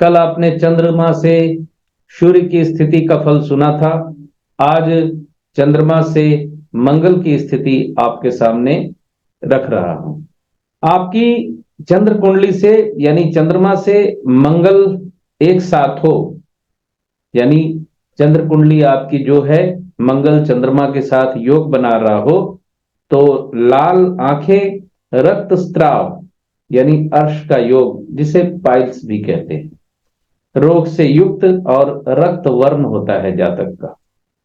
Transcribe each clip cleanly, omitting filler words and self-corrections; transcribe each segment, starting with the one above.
कल आपने चंद्रमा से सूर्य की स्थिति का फल सुना था। आज चंद्रमा से मंगल की स्थिति आपके सामने रख रहा हूं। आपकी चंद्र कुंडली से यानी चंद्रमा से मंगल एक साथ हो, यानी चंद्र कुंडली आपकी जो है मंगल चंद्रमा के साथ योग बना रहा हो, तो लाल आंखें, रक्त स्त्राव यानी अर्श का योग, जिसे पाइल्स भी कहते हैं, रोग से युक्त और रक्त वर्ण होता है जातक का।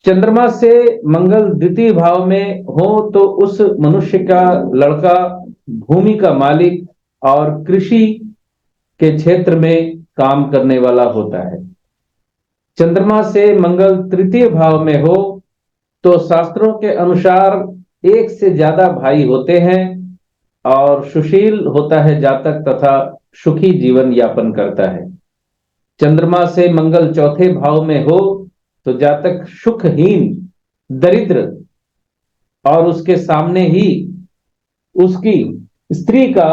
चंद्रमा से मंगल द्वितीय भाव में हो तो उस मनुष्य का लड़का भूमि का मालिक और कृषि के क्षेत्र में काम करने वाला होता है। चंद्रमा से मंगल तृतीय भाव में हो तो शास्त्रों के अनुसार एक से ज्यादा भाई होते हैं और सुशील होता है जातक तथा सुखी जीवन यापन करता है। चंद्रमा से मंगल चौथे भाव में हो तो जातक सुखहीन, दरिद्र और उसके सामने ही उसकी स्त्री का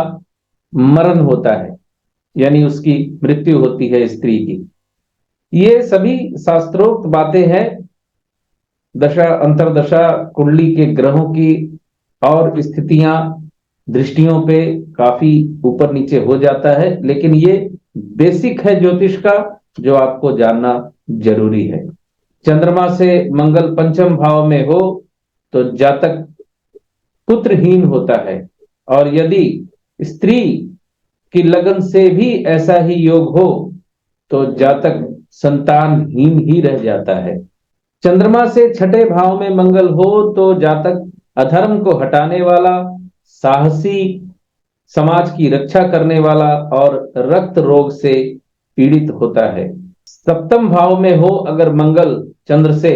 मरण होता है, यानी उसकी मृत्यु होती है स्त्री की। ये सभी शास्त्रोक्त बातें हैं। दशा अंतरदशा कुंडली के ग्रहों की और स्थितियां दृष्टियों पे काफी ऊपर नीचे हो जाता है, लेकिन ये बेसिक है ज्योतिष का, जो आपको जानना जरूरी है। चंद्रमा से मंगल पंचम भाव में हो तो जातक पुत्रहीन होता है, और यदि स्त्री की लगन से भी ऐसा ही योग हो तो जातक संतानहीन ही रह जाता है। चंद्रमा से छठे भाव में मंगल हो तो जातक अधर्म को हटाने वाला, साहसी, समाज की रक्षा करने वाला और रक्त रोग से पीड़ित होता है। सप्तम भाव में हो अगर मंगल चंद्र से,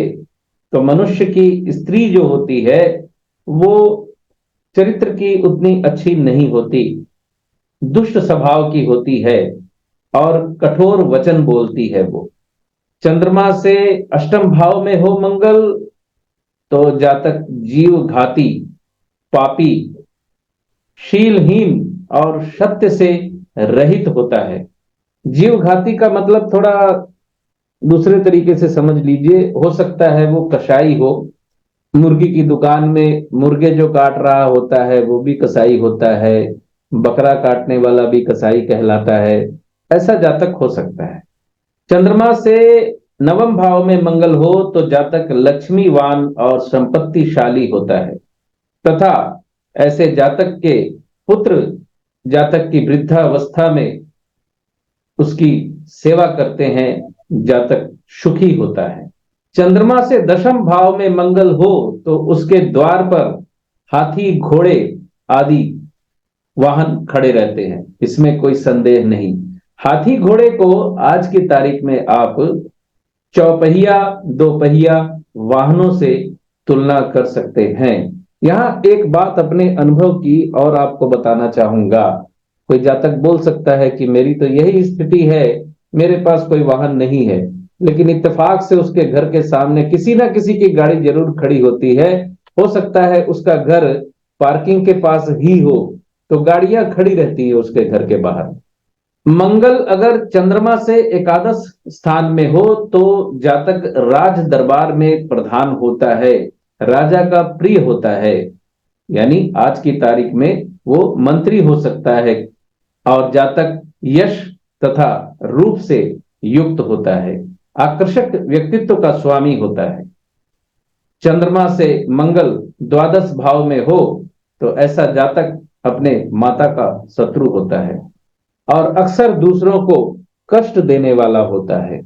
तो मनुष्य की स्त्री जो होती है वो चरित्र की उतनी अच्छी नहीं होती, दुष्ट स्वभाव की होती है और कठोर वचन बोलती है वो। चंद्रमा से अष्टम भाव में हो मंगल तो जातक जीव घाती, पापी, शीलहीन और सत्य से रहित होता है। जीव घाती का मतलब थोड़ा दूसरे तरीके से समझ लीजिए। हो सकता है वो कसाई हो, मुर्गी की दुकान में मुर्गे जो काट रहा होता है वो भी कसाई होता है, बकरा काटने वाला भी कसाई कहलाता है। ऐसा जातक हो सकता है। चंद्रमा से नवम भाव में मंगल हो तो जातक लक्ष्मीवान और संपत्तिशाली होता है, तथा ऐसे जातक के पुत्र जातक की वृद्धावस्था में उसकी सेवा करते हैं, जातक सुखी होता है। चंद्रमा से दशम भाव में मंगल हो तो उसके द्वार पर हाथी, घोड़े आदि वाहन खड़े रहते हैं, इसमें कोई संदेह नहीं। हाथी घोड़े को आज की तारीख में आप चौपहिया, दोपहिया वाहनों से तुलना कर सकते हैं। यहां एक बात अपने अनुभव की और आपको बताना चाहूंगा। कोई जातक बोल सकता है कि मेरी तो यही स्थिति है, मेरे पास कोई वाहन नहीं है, लेकिन इत्तेफाक से उसके घर के सामने किसी ना किसी की गाड़ी जरूर खड़ी होती है। हो सकता है उसका घर पार्किंग के पास ही हो, तो गाड़ियां खड़ी रहती है उसके घर के बाहर। मंगल अगर चंद्रमा से एकादश स्थान में हो तो जातक राज दरबार में प्रधान होता है, राजा का प्रिय होता है, यानी आज की तारीख में वो मंत्री हो सकता है, और जातक यश तथा रूप से युक्त होता है, आकर्षक व्यक्तित्व का स्वामी होता है। चंद्रमा से मंगल द्वादश भाव में हो तो ऐसा जातक अपने माता का शत्रु होता है और अक्सर दूसरों को कष्ट देने वाला होता है।